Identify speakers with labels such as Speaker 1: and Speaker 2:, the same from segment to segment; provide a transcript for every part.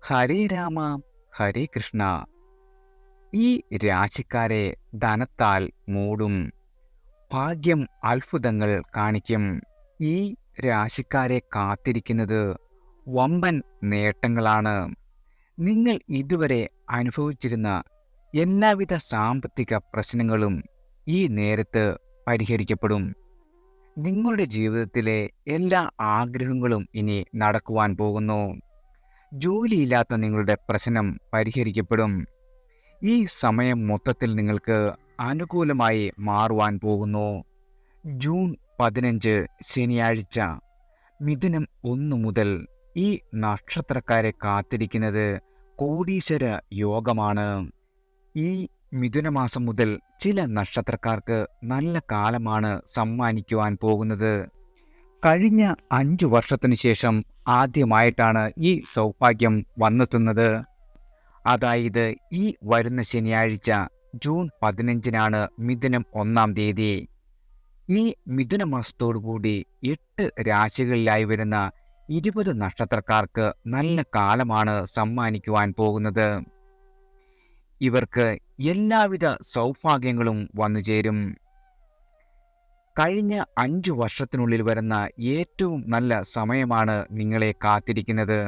Speaker 1: ഹരേ രാമ ഹരേ കൃഷ്ണ. ഈ രാശിക്കാരെ ധനത്താൽ മൂടും. ഭാഗ്യം അത്ഭുതങ്ങൾ കാണിക്കും. ഈ രാശിക്കാരെ കാത്തിരിക്കുന്നത് വമ്പൻ നേട്ടങ്ങളാണ്. നിങ്ങൾ ഇതുവരെ അനുഭവിച്ചിരുന്ന എല്ലാവിധ സാമ്പത്തിക പ്രശ്നങ്ങളും ഈ നേരത്ത് പരിഹരിക്കപ്പെടും. നിങ്ങളുടെ ജീവിതത്തിലെ എല്ലാ ആഗ്രഹങ്ങളും ഇനി നടക്കുവാൻ പോകുന്നു. ജോലിയില്ലാത്ത നിങ്ങളുടെ പ്രശ്നം പരിഹരിക്കപ്പെടും. ഈ സമയം മൊത്തത്തിൽ നിങ്ങൾക്ക് അനുകൂലമായി മാറുവാൻ പോകുന്നു. ജൂൺ 15 ശനിയാഴ്ച മിഥുനം 1 മുതൽ ഈ നക്ഷത്രക്കാരെ കാത്തിരിക്കുന്നത് കോടീശ്വര യോഗമാണ്. ഈ മിഥുനമാസം മുതൽ ചില നക്ഷത്രക്കാർക്ക് നല്ല കാലമാണ് സമ്മാനിക്കുവാൻ പോകുന്നത്. കഴിഞ്ഞ 5 വർഷത്തിനു ശേഷം ആദ്യമായിട്ടാണ് ഈ സൗഭാഗ്യം വന്നെത്തുന്നത്. അതായത് ഈ വരുന്ന ശനിയാഴ്ച ജൂൺ 15-നാണ് മിഥുനം 1-ാം തീയതി. ഈ മിഥുന മാസത്തോടുകൂടി 8 രാശികളിലായി വരുന്ന 20 നക്ഷത്രക്കാർക്ക് നല്ല കാലമാണ് സമ്മാനിക്കുവാൻ പോകുന്നത്. ഇവർക്ക് എല്ലാവിധ സൗഭാഗ്യങ്ങളും വന്നുചേരും. കഴിഞ്ഞ 5 വർഷത്തിനുള്ളിൽ വരുന്ന ഏറ്റവും നല്ല സമയമാണ് നിങ്ങളെ കാത്തിരിക്കുന്നത്.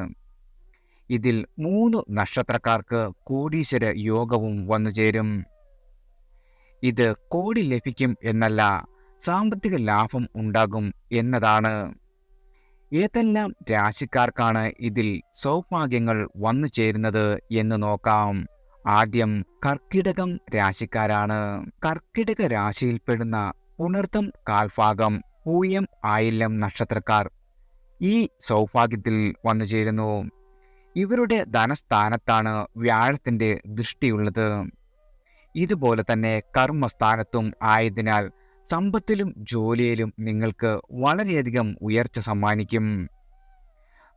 Speaker 1: ഇതിൽ 3 നക്ഷത്രക്കാർക്ക് കോടീശ്വര യോഗവും വന്നുചേരും. ഇത് കോടി ലഭിക്കും എന്നല്ല, സാമ്പത്തിക ലാഭം ഉണ്ടാകും എന്നതാണ്. ഏതെല്ലാം രാശിക്കാർക്കാണ് ഇതിൽ സൗഭാഗ്യങ്ങൾ വന്നു ചേരുന്നത് എന്ന് നോക്കാം. ആദ്യം കർക്കിടകം രാശിക്കാരാണ്. കർക്കിടക രാശിയിൽപ്പെടുന്ന പുണർതം കാൽഭാഗം പൂയം ആയില്യം നക്ഷത്രക്കാർ ഈ സൗഭാഗ്യത്തിൽ വന്നു ചേരുന്നു. ഇവരുടെ ധനസ്ഥാനത്താണ് വ്യാഴത്തിന്റെ ദൃഷ്ടിയുള്ളത്. ഇതുപോലെ തന്നെ കർമ്മസ്ഥാനത്തും ആയതിനാൽ സമ്പത്തിലും ജോലിയിലും നിങ്ങൾക്ക് വളരെയധികം ഉയർച്ച സമ്മാനിക്കും.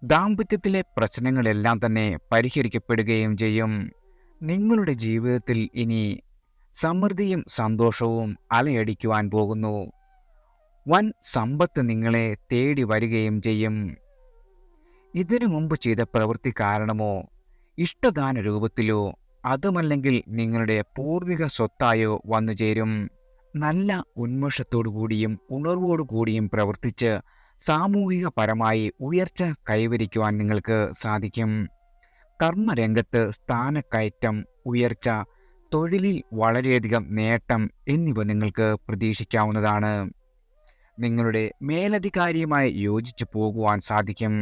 Speaker 1: ദാമ്പത്യത്തിലെ പ്രശ്നങ്ങളെല്ലാം തന്നെ പരിഹരിക്കപ്പെടുകയും ചെയ്യും. നിങ്ങളുടെ ജീവിതത്തിൽ ഇനി സമൃദ്ധിയും സന്തോഷവും അലയടിക്കുവാൻ പോകുന്നു. വൻ സമ്പത്ത് നിങ്ങളെ തേടി വരികയും ചെയ്യും. ഇതിനു മുമ്പ് ചെയ്ത പ്രവൃത്തി കാരണമോ ഇഷ്ടദാന രൂപത്തിലോ അതുമല്ലെങ്കിൽ നിങ്ങളുടെ പൂർവിക സ്വത്തായോ വന്നു ചേരും. നല്ല ഉന്മേഷത്തോടുകൂടിയും ഉണർവോടുകൂടിയും പ്രവർത്തിച്ച് സാമൂഹികപരമായി ഉയർച്ച കൈവരിക്കുവാൻ നിങ്ങൾക്ക് സാധിക്കും. കർമ്മരംഗത്ത് സ്ഥാനക്കയറ്റം, ഉയർച്ച, തൊഴിലിൽ വളരെയധികം നേട്ടം എന്നിവ നിങ്ങൾക്ക് പ്രതീക്ഷിക്കാവുന്നതാണ്. നിങ്ങളുടെ മേലധികാരിയുമായി യോജിച്ചു പോകുവാൻ സാധിക്കും.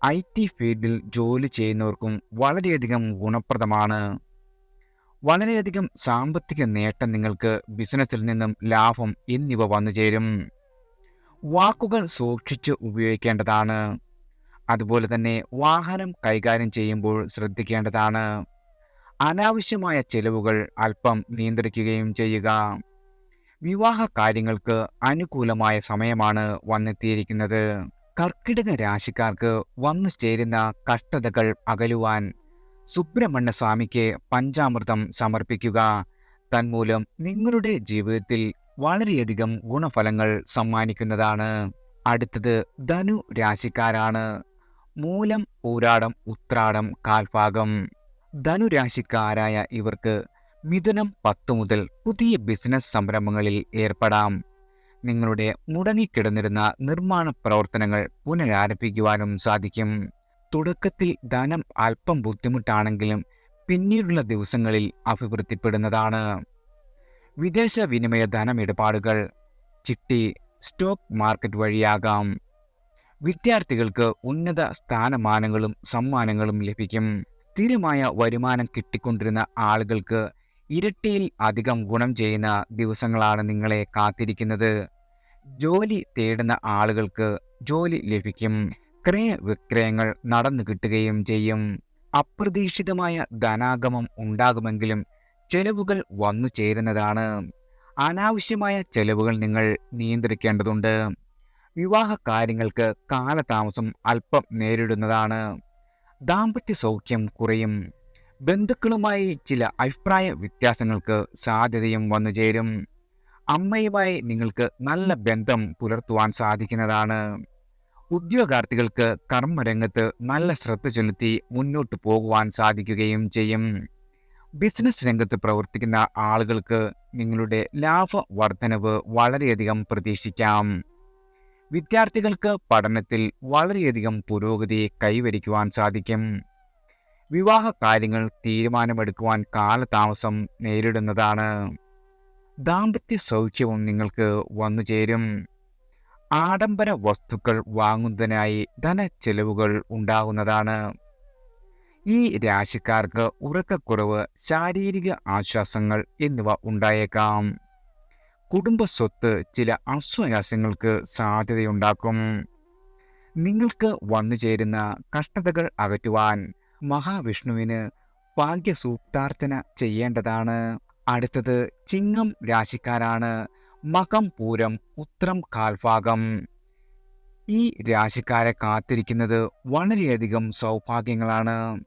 Speaker 1: IT ഫീൽഡിൽ ജോലി ചെയ്യുന്നവർക്കും വളരെയധികം ഗുണപ്രദമാണ്. വളരെയധികം സാമ്പത്തിക നേട്ടം നിങ്ങൾക്ക് ബിസിനസ്സിൽ നിന്നും ലാഭം എന്നിവ വന്നു ചേരും. വാക്കുകൾ സൂക്ഷിച്ച് ഉപയോഗിക്കേണ്ടതാണ്. അതുപോലെ തന്നെ വാഹനം കൈകാര്യം ചെയ്യുമ്പോൾ ശ്രദ്ധിക്കേണ്ടതാണ്. അനാവശ്യമായ ചെലവുകൾ അല്പം നിയന്ത്രിക്കുകയും ചെയ്യുക. വിവാഹ കാര്യങ്ങൾക്ക് അനുകൂലമായ സമയമാണ് വന്നെത്തിയിരിക്കുന്നത്. കർക്കിടക രാശിക്കാർക്ക് വന്നു ചേരുന്ന കഷ്ടതകൾ അകലുവാൻ സുബ്രഹ്മണ്യ സ്വാമിക്ക് പഞ്ചാമൃതം സമർപ്പിക്കുക. തന്മൂലം നിങ്ങളുടെ ജീവിതത്തിൽ വളരെയധികം ഗുണഫലങ്ങൾ സമ്മാനിക്കുന്നതാണ്. അടുത്തത് ധനു രാശിക്കാരാണ്. മൂലം, പൂരാടം, ഉത്രാടം കാൽഭാഗം. ധനുരാശിക്കാരായ ഇവർക്ക് മിഥുനം 10 മുതൽ പുതിയ ബിസിനസ് സംരംഭങ്ങളിൽ ഏർപ്പെടാം. നിങ്ങളുടെ മുടങ്ങിക്കിടന്നിരുന്ന നിർമ്മാണ പ്രവർത്തനങ്ങൾ പുനരാരംഭിക്കുവാനും സാധിക്കും. തുടക്കത്തിൽ ധനം അല്പം ബുദ്ധിമുട്ടാണെങ്കിലും പിന്നീടുള്ള ദിവസങ്ങളിൽ അഭിവൃദ്ധിപ്പെടുന്നതാണ്. വിദേശ വിനിമയ ധനമിടപാടുകൾ, ചിട്ടി, സ്റ്റോക്ക് മാർക്കറ്റ് വഴിയാകാം. വിദ്യാർത്ഥികൾക്ക് ഉന്നത സ്ഥാനമാനങ്ങളും സമ്മാനങ്ങളും ലഭിക്കും. സ്ഥിരമായ വരുമാനം കിട്ടിക്കൊണ്ടിരുന്ന ആളുകൾക്ക് ഇരട്ടിയിൽ അധികം ഗുണം ചെയ്യുന്ന ദിവസങ്ങളാണ് നിങ്ങളെ കാത്തിരിക്കുന്നത്. ജോലി തേടുന്ന ആളുകൾക്ക് ജോലി ലഭിക്കും. ക്രയവിക്രയങ്ങൾ നടന്നു കിട്ടുകയും ചെയ്യും. അപ്രതീക്ഷിതമായ ധനാഗമം ഉണ്ടാകുമെങ്കിലും ചെലവുകൾ വന്നു ചേരുന്നതാണ്. അനാവശ്യമായ ചെലവുകൾ നിങ്ങൾ നിയന്ത്രിക്കേണ്ടതുണ്ട്. വിവാഹ കാര്യങ്ങൾക്ക് കാലതാമസം അല്പം നേരിടുന്നതാണ്. ദാമ്പത്യ സൗഖ്യം കുറയും. ബന്ധുക്കളുമായി ചില അഭിപ്രായ വ്യത്യാസങ്ങൾക്ക് സാധ്യതയും വന്നു ചേരും. അമ്മയുമായി നിങ്ങൾക്ക് നല്ല ബന്ധം പുലർത്തുവാൻ സാധിക്കുന്നതാണ്. ഉദ്യോഗാർത്ഥികൾക്ക് കർമ്മരംഗത്ത് നല്ല ശ്രദ്ധ ചെലുത്തി മുന്നോട്ട് പോകുവാൻ സാധിക്കുകയും ചെയ്യും. ബിസിനസ് രംഗത്ത് പ്രവർത്തിക്കുന്ന ആളുകൾക്ക് നിങ്ങളുടെ ലാഭ വർധനവ് വളരെയധികം പ്രതീക്ഷിക്കാം. വിദ്യാർത്ഥികൾക്ക് പഠനത്തിൽ വളരെയധികം പുരോഗതി കൈവരിക്കുവാൻ സാധിക്കും. വിവാഹ കാര്യങ്ങൾ തീരുമാനമെടുക്കുവാൻ കാലതാമസം നേരിടുന്നതാണ്. ദാമ്പത്യ സൗഖ്യവും നിങ്ങൾക്ക് വന്നുചേരും. ആഡംബര വസ്തുക്കൾ വാങ്ങുന്നതിനായി ധനച്ചെലവുകൾ ഉണ്ടാകുന്നതാണ്. ഈ രാശിക്കാർക്ക് ഉറക്കക്കുറവ്, ശാരീരിക ആശ്വാസങ്ങൾ എന്നിവ ഉണ്ടായേക്കാം. കുടുംബ സ്വത്ത് ചില അസ്വാരസ്യങ്ങൾക്ക് സാധ്യതയുണ്ടാക്കും. നിങ്ങൾക്ക് വന്നുചേരുന്ന കഷ്ടതകൾ അകറ്റുവാൻ മഹാവിഷ്ണുവിന് ഭാഗ്യസൂക്താർച്ചന ചെയ്യേണ്ടതാണ്. അടുത്തത് ചിങ്ങം രാശിക്കാരാണ്. മകം, പൂരം, ഉത്രം കാൽഭാഗം. ഈ രാശിക്കാരെ കാത്തിരിക്കുന്നത് വളരെയധികം സൗഭാഗ്യങ്ങളാണ്.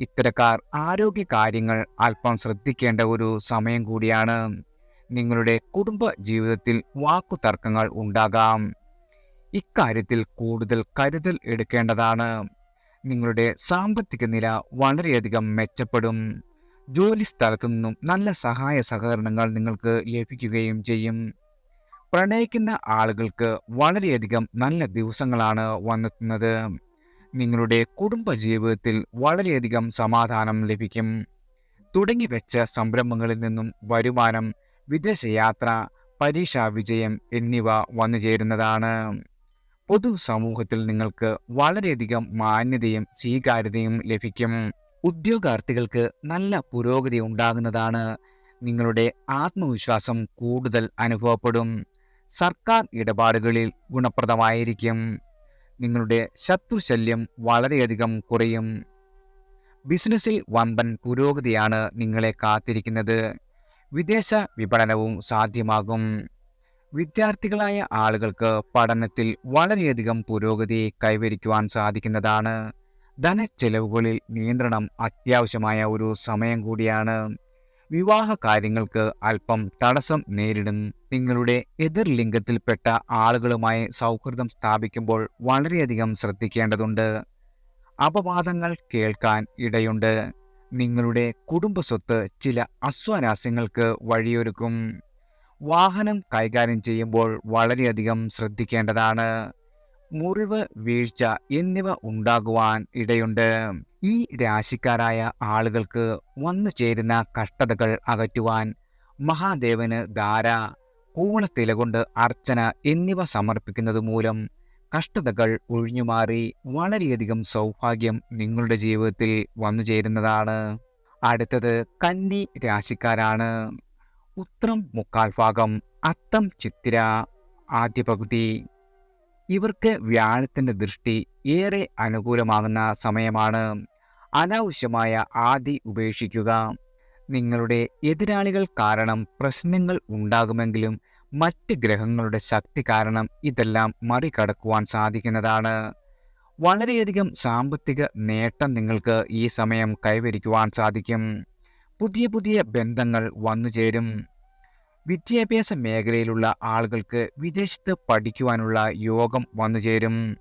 Speaker 1: ഇത്തരക്കാർ ആരോഗ്യ കാര്യങ്ങൾ അല്പം ശ്രദ്ധിക്കേണ്ട ഒരു സമയം കൂടിയാണ്. നിങ്ങളുടെ കുടുംബ ജീവിതത്തിൽ വാക്കുതർക്കങ്ങൾ ഉണ്ടാകാം. ഇക്കാര്യത്തിൽ കൂടുതൽ കരുതൽ എടുക്കേണ്ടതാണ്. നിങ്ങളുടെ സാമ്പത്തിക നില വളരെയധികം മെച്ചപ്പെടും. ജോലി സ്ഥലത്തു നിന്നും നല്ല സഹായ സഹകരണങ്ങൾ നിങ്ങൾക്ക് ലഭിക്കുകയും ചെയ്യും. പ്രണയിക്കുന്ന ആളുകൾക്ക് വളരെയധികം നല്ല ദിവസങ്ങളാണ് വന്നെത്തുന്നത്. നിങ്ങളുടെ കുടുംബ ജീവിതത്തിൽ വളരെയധികം സമാധാനം ലഭിക്കും. തുടങ്ങിവെച്ച സംരംഭങ്ങളിൽ നിന്നും വരുമാനം, വിദേശയാത്ര, പരീക്ഷാ വിജയം എന്നിവ വന്നുചേരുന്നതാണ്. പൊതുസമൂഹത്തിൽ നിങ്ങൾക്ക് വളരെയധികം മാന്യതയും സ്വീകാര്യതയും ലഭിക്കും. ഉദ്യോഗാർത്ഥികൾക്ക് നല്ല പുരോഗതി ഉണ്ടാകുന്നതാണ്. നിങ്ങളുടെ ആത്മവിശ്വാസം കൂടുതൽ അനുഭവപ്പെടും. സർക്കാർ ഇടപാടുകളിൽ ഗുണപ്രദമായിരിക്കും. നിങ്ങളുടെ ശത്രുശല്യം വളരെയധികം കുറയും. ബിസിനസ്സിൽ വമ്പൻ പുരോഗതിയാണ് നിങ്ങളെ കാത്തിരിക്കുന്നത്. വിദേശ വിപണനവും സാധ്യമാകും. വിദ്യാർത്ഥികളായ ആളുകൾക്ക് പഠനത്തിൽ വളരെയധികം പുരോഗതി കൈവരിക്കുവാൻ സാധിക്കുന്നതാണ്. ധനച്ചെലവുകളിൽ നിയന്ത്രണം അത്യാവശ്യമായ ഒരു സമയം കൂടിയാണ്. വിവാഹ കാര്യങ്ങൾക്ക് അല്പം തടസ്സം നേരിടും. നിങ്ങളുടെ എതിർ ലിംഗത്തിൽപ്പെട്ട ആളുകളുമായി സൗഹൃദം സ്ഥാപിക്കുമ്പോൾ വളരെയധികം ശ്രദ്ധിക്കേണ്ടതുണ്ട്. അപവാദങ്ങൾ കേൾക്കാൻ ഇടയുണ്ട്. നിങ്ങളുടെ കുടുംബസ്വത്ത് ചില അസ്വാരസ്യങ്ങൾക്ക് വഴിയൊരുക്കും. വാഹനം കൈകാര്യം ചെയ്യുമ്പോൾ വളരെയധികം ശ്രദ്ധിക്കേണ്ടതാണ്. മുറിവ്, വീഴ്ച എന്നിവ ഉണ്ടാകുവാൻ ഇടയുണ്ട്. ഈ രാശിക്കാരായ ആളുകൾക്ക് വന്നു ചേരുന്ന കഷ്ടതകൾ അകറ്റുവാൻ മഹാദേവന് ധാര, കൂവളത്തില കൊണ്ട് അർച്ചന എന്നിവ സമർപ്പിക്കുന്നത് മൂലം കഷ്ടതകൾ ഒഴിഞ്ഞുമാറി വളരെയധികം സൗഭാഗ്യം നിങ്ങളുടെ ജീവിതത്തിൽ വന്നു ചേരുന്നതാണ്. അടുത്തത് കന്നി രാശിക്കാരാണ്. ഉത്രം മുക്കാൽ ഭാഗം, അത്തം ചിത്തിര ആദ്യ പകുതി. ഇവർക്ക് വ്യാഴത്തിന്റെ ദൃഷ്ടി ഏറെ അനുകൂലമാകുന്ന സമയമാണ്. അനാവശ്യമായ ആദി ഉപേക്ഷിക്കുക. നിങ്ങളുടെ എതിരാളികൾ കാരണം പ്രശ്നങ്ങൾ ഉണ്ടാകുമെങ്കിലും മറ്റ് ഗ്രഹങ്ങളുടെ ശക്തി കാരണം ഇതെല്ലാം മറികടക്കുവാൻ സാധിക്കുന്നതാണ്. വളരെയധികം സാമ്പത്തിക നേട്ടം നിങ്ങൾക്ക് ഈ സമയം കൈവരിക്കുവാൻ സാധിക്കും. പുതിയ പുതിയ ബന്ധങ്ങൾ വന്നുചേരും. വിദ്യാഭ്യാസ മേഖലയിലുള്ള ആളുകൾക്ക് വിദേശത്ത് പഠിക്കുവാനുള്ള യോഗം വന്നുചേരും.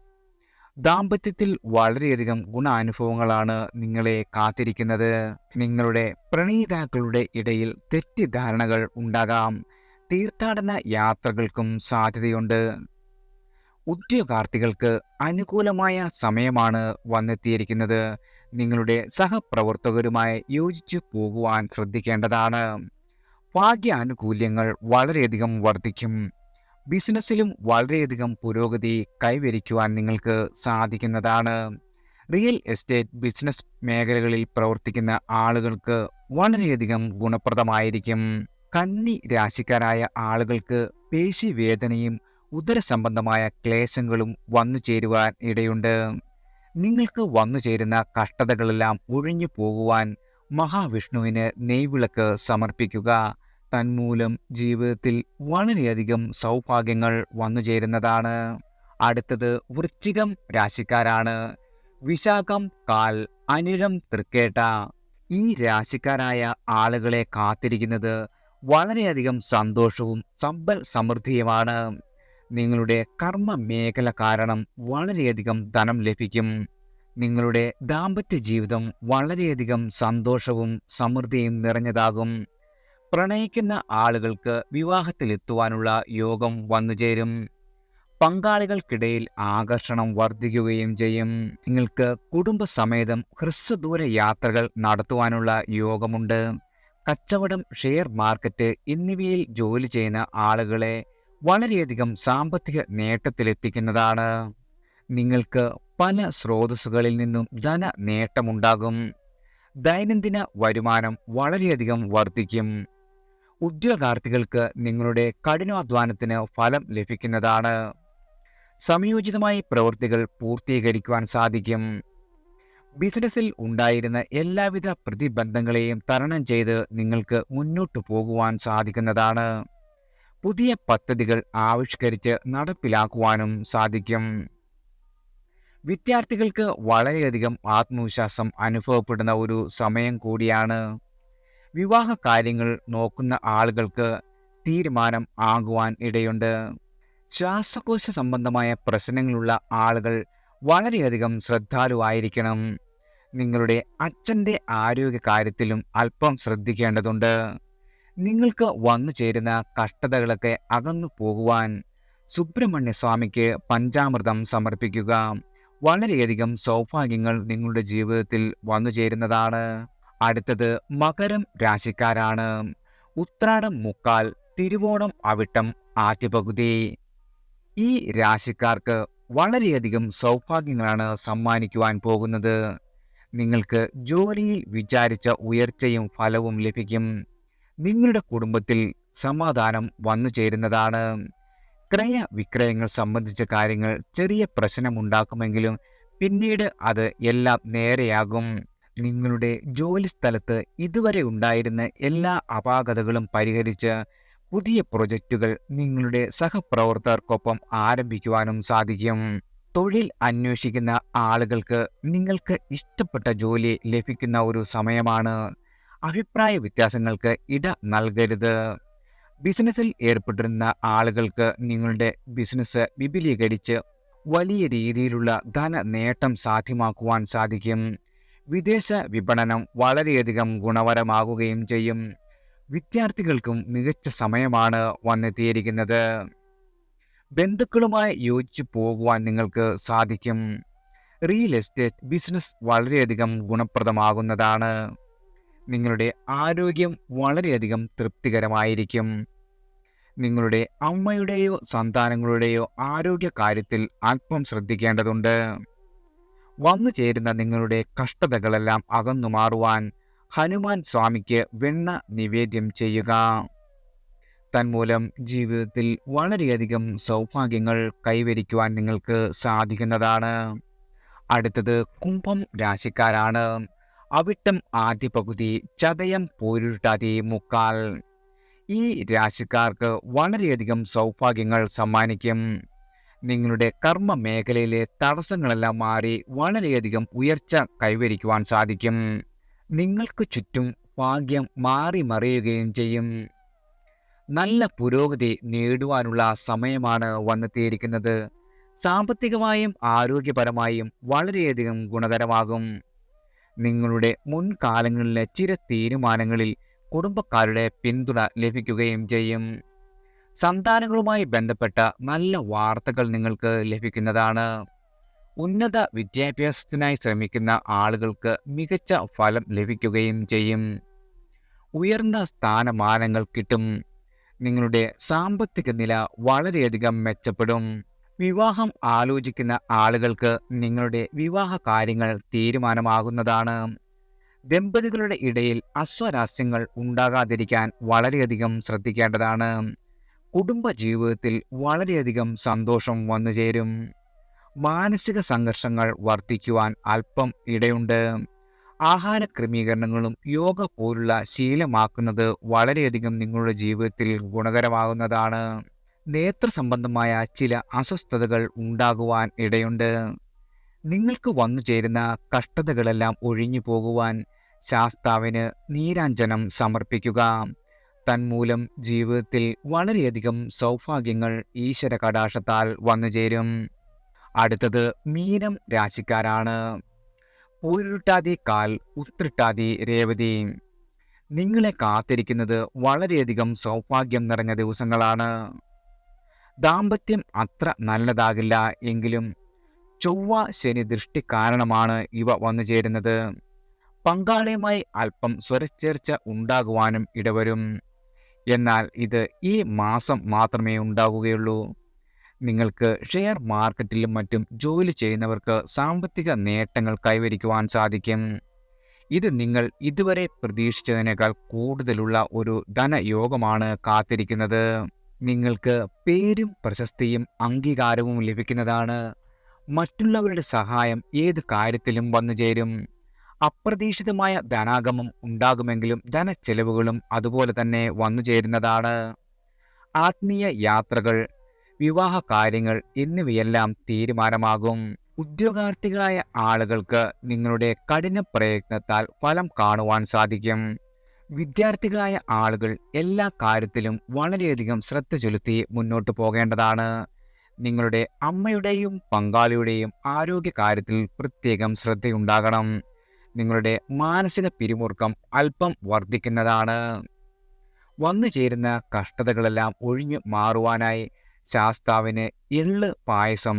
Speaker 1: ദാമ്പത്യത്തിൽ വളരെയധികം ഗുണാനുഭവങ്ങളാണ് നിങ്ങളെ കാത്തിരിക്കുന്നത്. നിങ്ങളുടെ പ്രണയിതാക്കളുടെ ഇടയിൽ തെറ്റിദ്ധാരണകൾ ഉണ്ടാകാം. തീർത്ഥാടന യാത്രകൾക്കും സാധ്യതയുണ്ട്. ഉദ്യോഗാർത്ഥികൾക്ക് അനുകൂലമായ സമയമാണ് വന്നെത്തിയിരിക്കുന്നത്. നിങ്ങളുടെ സഹപ്രവർത്തകരുമായി യോജിച്ചു പോകുവാൻ ശ്രദ്ധിക്കേണ്ടതാണ്. ഭാഗ്യാനുകൂല്യങ്ങൾ വളരെയധികം വർദ്ധിക്കും. ബിസിനസ്സിലും വളരെയധികം പുരോഗതി കൈവരിക്കുവാൻ നിങ്ങൾക്ക് സാധിക്കുന്നതാണ്. റിയൽ എസ്റ്റേറ്റ്, ബിസിനസ് മേഖലകളിൽ പ്രവർത്തിക്കുന്ന ആളുകൾക്ക് വളരെയധികം ഗുണപ്രദമായിരിക്കും. കന്നി രാശിക്കാരായ ആളുകൾക്ക് പേശിവേദനയും ഉദര സംബന്ധമായ ക്ലേശങ്ങളും വന്നു ചേരുവാൻ ഇടയുണ്ട്. നിങ്ങൾക്ക് വന്നു ചേരുന്ന കഷ്ടതകളെല്ലാം ഒഴിഞ്ഞു പോകുവാൻ മഹാവിഷ്ണുവിന് നെയ്വിളക്ക് സമർപ്പിക്കുക. തന്മൂലം ജീവിതത്തിൽ വളരെയധികം സൗഭാഗ്യങ്ങൾ വന്നു ചേരുന്നതാണ്. അടുത്തത് വൃശ്ചികം രാശിക്കാരാണ്. വിശാഖം, കാൽ, അനിഴം, തൃക്കേട്ട. ഈ രാശിക്കാരായ ആളുകളെ കാത്തിരിക്കുന്നത് വളരെയധികം സന്തോഷവും സമ്പൽ സമൃദ്ധിയുമാണ്. നിങ്ങളുടെ കർമ്മ മേഖല കാരണം വളരെയധികം ധനം ലഭിക്കും. നിങ്ങളുടെ ദാമ്പത്യ ജീവിതം വളരെയധികം സന്തോഷവും സമൃദ്ധിയും നിറഞ്ഞതാകും. പ്രണയിക്കുന്ന ആളുകൾക്ക് വിവാഹത്തിലെത്തുവാനുള്ള യോഗം വന്നുചേരും. പങ്കാളികൾക്കിടയിൽ ആകർഷണം വർദ്ധിക്കുകയും ചെയ്യും. നിങ്ങൾക്ക് കുടുംബസമേതം ഹ്രസ്വദൂര യാത്രകൾ നടത്തുവാനുള്ള യോഗമുണ്ട്. കച്ചവടം, ഷെയർ മാർക്കറ്റ് എന്നിവയിൽ ജോലി ചെയ്യുന്ന ആളുകളെ വളരെയധികം സാമ്പത്തിക നേട്ടത്തിലെത്തിക്കുന്നതാണ്. നിങ്ങൾക്ക് പല സ്രോതസ്സുകളിൽ നിന്നും ധന നേട്ടമുണ്ടാകും. ദൈനംദിന വരുമാനം വളരെയധികം വർദ്ധിക്കും. ഉദ്യോഗാർത്ഥികൾക്ക് നിങ്ങളുടെ കഠിനാധ്വാനത്തിന് ഫലം ലഭിക്കുന്നതാണ്. സംയോജിതമായി പ്രവൃത്തികൾ പൂർത്തീകരിക്കുവാൻ സാധിക്കും. ബിസിനസ്സിൽ ഉണ്ടായിരുന്ന എല്ലാവിധ പ്രതിബന്ധങ്ങളെയും തരണം ചെയ്ത് നിങ്ങൾക്ക് മുന്നോട്ടു പോകുവാൻ സാധിക്കുന്നതാണ്. പുതിയ പദ്ധതികൾ ആവിഷ്കരിച്ച് നടപ്പിലാക്കുവാനും സാധിക്കും. വിദ്യാർത്ഥികൾക്ക് വളരെയധികം ആത്മവിശ്വാസം അനുഭവപ്പെടുന്ന ഒരു സമയം കൂടിയാണ്. വിവാഹ കാര്യങ്ങൾ നോക്കുന്ന ആളുകൾക്ക് തീരുമാനം ആകുവാൻ ഇടയുണ്ട്. ശ്വാസകോശ സംബന്ധമായ പ്രശ്നങ്ങളുള്ള ആളുകൾ വളരെയധികം ശ്രദ്ധാലുവായിരിക്കണം. നിങ്ങളുടെ അച്ഛൻ്റെ ആരോഗ്യ കാര്യത്തിലും അല്പം ശ്രദ്ധിക്കേണ്ടതുണ്ട്. നിങ്ങൾക്ക് വന്നു ചേരുന്ന കഷ്ടതകളൊക്കെ അകന്നു പോകുവാൻ സുബ്രഹ്മണ്യ സ്വാമിക്ക് പഞ്ചാമൃതം സമർപ്പിക്കുക. വളരെയധികം സൗഭാഗ്യങ്ങൾ നിങ്ങളുടെ ജീവിതത്തിൽ വന്നു ചേരുന്നതാണ്. അടുത്തത് മകരം രാശിക്കാരാണ്. ഉത്രാടം മുക്കാൽ, തിരുവോണം അവിട്ടം, ആറ്റുപകുതി. ഈ രാശിക്കാർക്ക് വളരെയധികം സൗഭാഗ്യങ്ങളാണ് സമ്മാനിക്കുവാൻ പോകുന്നത്. നിങ്ങൾക്ക് ജോലിയിൽ വിചാരിച്ച ഉയർച്ചയും ഫലവും ലഭിക്കും. നിങ്ങളുടെ കുടുംബത്തിൽ സമാധാനം വന്നു ചേരുന്നതാണ്. ക്രയവിക്രയങ്ങൾ സംബന്ധിച്ച കാര്യങ്ങൾ ചെറിയ പ്രശ്നമുണ്ടാക്കുമെങ്കിലും പിന്നീട് അത് എല്ലാം നേരെയാകും. നിങ്ങളുടെ ജോലി സ്ഥലത്ത് ഇതുവരെ ഉണ്ടായിരുന്ന എല്ലാ അപാകതകളും പരിഹരിച്ച് പുതിയ പ്രൊജക്റ്റുകൾ നിങ്ങളുടെ സഹപ്രവർത്തകർക്കൊപ്പം ആരംഭിക്കുവാനും സാധിക്കും. തൊഴിൽ അന്വേഷിക്കുന്ന ആളുകൾക്ക് നിങ്ങൾക്ക് ഇഷ്ടപ്പെട്ട ജോലി ലഭിക്കുന്ന ഒരു സമയമാണ്. അഭിപ്രായ വ്യത്യാസങ്ങൾക്ക് ഇട നൽകരുത്. ബിസിനസ്സിൽ ഏർപ്പെട്ടിരുന്ന ആളുകൾക്ക് നിങ്ങളുടെ ബിസിനസ് വിപുലീകരിച്ച് വലിയ രീതിയിലുള്ള ധന നേട്ടം സാധ്യമാക്കുവാൻ സാധിക്കും. വിദേശ വിപണനം വളരെയധികം ഗുണപരമാകുകയും ചെയ്യും. വിദ്യാർത്ഥികൾക്കും മികച്ച സമയമാണ് വന്നെത്തിയിരിക്കുന്നത്. ബന്ധുക്കളുമായി യോജിച്ചു പോകുവാൻ നിങ്ങൾക്ക് സാധിക്കും. റിയൽ എസ്റ്റേറ്റ് ബിസിനസ് വളരെയധികം ഗുണപ്രദമാകുന്നതാണ്. നിങ്ങളുടെ ആരോഗ്യം വളരെയധികം തൃപ്തികരമായിരിക്കും. നിങ്ങളുടെ അമ്മയുടെയോ സന്താനങ്ങളുടെയോ ആരോഗ്യ കാര്യത്തിൽ അല്പം ശ്രദ്ധിക്കേണ്ടതുണ്ട്. വന്നു ചേരുന്ന നിങ്ങളുടെ കഷ്ടതകളെല്ലാം അകന്നു മാറുവാൻ ഹനുമാൻ സ്വാമിക്ക് വെണ്ണ നിവേദ്യം ചെയ്യുക. തന്മൂലം ജീവിതത്തിൽ വളരെയധികം സൗഭാഗ്യങ്ങൾ കൈവരിക്കുവാൻ നിങ്ങൾക്ക് സാധിക്കുന്നതാണ്. അടുത്തത് കുംഭം രാശിക്കാരാണ്. അവിട്ടം ആദ്യ പകുതി, ചതയം പോരുരുട്ടാതി മുക്കാൽ. ഈ രാശിക്കാർക്ക് വളരെയധികം സൗഭാഗ്യങ്ങൾ സമ്മാനിക്കും. നിങ്ങളുടെ കർമ്മ മേഖലയിലെ തടസ്സങ്ങളെല്ലാം മാറി വളരെയധികം ഉയർച്ച കൈവരിക്കുവാൻ സാധിക്കും. നിങ്ങൾക്ക് ചുറ്റും ഭാഗ്യം മാറി മറിയുകയും ചെയ്യും. നല്ല പുരോഗതി നേടുവാനുള്ള സമയമാണ് വന്നെത്തിയിരിക്കുന്നത്. സാമ്പത്തികമായും ആരോഗ്യപരമായും വളരെയധികം ഗുണകരമാകും. നിങ്ങളുടെ മുൻകാലങ്ങളിലെ ചില തീരുമാനങ്ങളിൽ കുടുംബക്കാരുടെ പിന്തുണ ലഭിക്കുകയും ചെയ്യും. സന്താനങ്ങളുമായി ബന്ധപ്പെട്ട നല്ല വാർത്തകൾ നിങ്ങൾക്ക് ലഭിക്കുന്നതാണ്. ഉന്നത വിദ്യാഭ്യാസത്തിനായി ശ്രമിക്കുന്ന ആളുകൾക്ക് മികച്ച ഫലം ലഭിക്കുകയും ചെയ്യും. ഉയർന്ന സ്ഥാനമാനങ്ങൾ കിട്ടും. നിങ്ങളുടെ സാമ്പത്തിക നില വളരെയധികം മെച്ചപ്പെടും. വിവാഹം ആലോചിക്കുന്ന ആളുകൾക്ക് നിങ്ങളുടെ വിവാഹ കാര്യങ്ങൾ തീരുമാനമാകുന്നതാണ്. ദമ്പതികളുടെ ഇടയിൽ അസ്വാരസ്യങ്ങൾ ഉണ്ടാകാതിരിക്കാൻ വളരെയധികം ശ്രദ്ധിക്കേണ്ടതാണ്. കുടുംബ ജീവിതത്തിൽ വളരെയധികം സന്തോഷം വന്നുചേരും. മാനസിക സംഘർഷങ്ങൾ വർദ്ധിക്കുവാൻ അല്പം ഇടയുണ്ട്. ആഹാര ക്രമീകരണങ്ങളും യോഗ പോലുള്ള ശീലമാക്കുന്നത് വളരെയധികം നിങ്ങളുടെ ജീവിതത്തിൽ ഗുണകരമാകുന്നതാണ്. നേത്ര സംബന്ധമായ ചില അസ്വസ്ഥതകൾ ഉണ്ടാകുവാൻ ഇടയുണ്ട്. നിങ്ങൾക്ക് വന്നു ചേരുന്ന കഷ്ടതകളെല്ലാം ഒഴിഞ്ഞു പോകുവാൻ ശാസ്താവിന് നീരാഞ്ജനം സമർപ്പിക്കുക. തന്മൂലം ജീവിതത്തിൽ വളരെയധികം സൗഭാഗ്യങ്ങൾ ഈശ്വര കടാക്ഷത്താൽ വന്നുചേരും. അടുത്തത് മീനം രാശിക്കാരാണ്. പൂരുരുട്ടാതി കാൽ, ഉത്രട്ടാതി രേവതി. നിങ്ങളെ കാത്തിരിക്കുന്നത് വളരെയധികം സൗഭാഗ്യം നിറഞ്ഞ ദിവസങ്ങളാണ്. ദാമ്പത്യം അത്ര നല്ലതാകില്ല എങ്കിലും ചൊവ്വ ശനി ദൃഷ്ടി കാരണമാണ് ഇവ വന്നുചേരുന്നത്. പങ്കാളിയുമായി അല്പം സ്വരച്ചേർച്ച ഉണ്ടാകുവാനും ഇടവരും. എന്നാൽ ഇത് ഈ മാസം മാത്രമേ ഉണ്ടാകുകയുള്ളൂ. നിങ്ങൾക്ക് ഷെയർ മാർക്കറ്റിലും മറ്റും ജോലി ചെയ്യുന്നവർക്ക് സാമ്പത്തിക നേട്ടങ്ങൾ കൈവരിക്കുവാൻ സാധിക്കും. ഇത് നിങ്ങൾ ഇതുവരെ പ്രതീക്ഷിച്ചതിനേക്കാൾ കൂടുതലുള്ള ഒരു ധനയോഗമാണ് കാത്തിരിക്കുന്നത്. നിങ്ങൾക്ക് പേരും പ്രശസ്തിയും അംഗീകാരവും ലഭിക്കുന്നതാണ്. മറ്റുള്ളവരുടെ സഹായം ഏത് കാര്യത്തിലും വന്നുചേരും. അപ്രതീക്ഷിതമായ ധനാഗമം ഉണ്ടാകുമെങ്കിലും ധനച്ചെലവുകളും അതുപോലെ തന്നെ വന്നുചേരുന്നതാണ്. ആത്മീയ യാത്രകൾ, വിവാഹ കാര്യങ്ങൾ എന്നിവയെല്ലാം തീരുമാനമാകും. ഉദ്യോഗാർത്ഥികളായ ആളുകൾക്ക് നിങ്ങളുടെ കഠിന പ്രയത്നത്താൽ ഫലം കാണുവാൻ സാധിക്കും. വിദ്യാർത്ഥികളായ ആളുകൾ എല്ലാ കാര്യത്തിലും വളരെയധികം ശ്രദ്ധ ചെലുത്തി മുന്നോട്ട് പോകേണ്ടതാണ്. നിങ്ങളുടെ അമ്മയുടെയും പങ്കാളിയുടെയും ആരോഗ്യ കാര്യത്തിൽ പ്രത്യേകം ശ്രദ്ധയുണ്ടാകണം. നിങ്ങളുടെ മാനസിക പിരിമുറുക്കം അല്പം വർദ്ധിക്കുന്നതാണ്. വന്നു ചേരുന്ന കഷ്ടതകളെല്ലാം ഒഴിഞ്ഞു മാറുവാനായി ശാസ്താവിന് എള്ള് പായസം,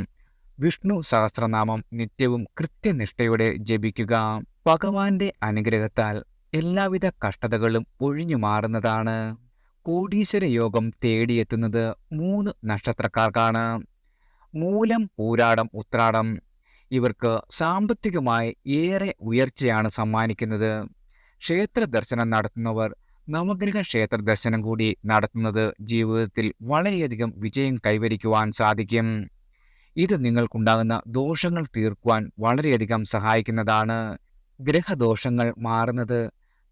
Speaker 1: വിഷ്ണു സഹസ്രനാമം നിത്യവും കൃത്യനിഷ്ഠയോടെ ജപിക്കുക. ഭഗവാന്റെ അനുഗ്രഹത്താൽ എല്ലാവിധ കഷ്ടതകളും ഒഴിഞ്ഞു മാറുന്നതാണ്. കോടീശ്വര യോഗം തേടിയെത്തുന്നത് 3 നക്ഷത്രക്കാർക്കാണ്. മൂലം, പൂരാടം, ഉത്രാടം. ഇവർക്ക് സാമ്പത്തികമായി ഏറെ ഉയർച്ചയാണ് സമ്മാനിക്കുന്നത്. ക്ഷേത്ര ദർശനം നടത്തുന്നവർ നവഗ്രഹ ക്ഷേത്ര ദർശനം കൂടി നടത്തുന്നത് ജീവിതത്തിൽ വളരെയധികം വിജയം കൈവരിക്കുവാൻ സാധിക്കും. ഇത് നിങ്ങൾക്കുണ്ടാകുന്ന ദോഷങ്ങൾ തീർക്കുവാൻ വളരെയധികം സഹായിക്കുന്നതാണ്. ഗ്രഹദോഷങ്ങൾ മാറുന്നത്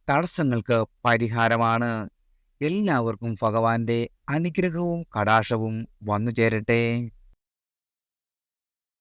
Speaker 1: തടസ്സങ്ങൾക്ക് പരിഹാരമാണ്. എല്ലാവർക്കും ഭഗവാന്റെ അനുഗ്രഹവും കടാക്ഷവും വന്നു ചേരട്ടെ.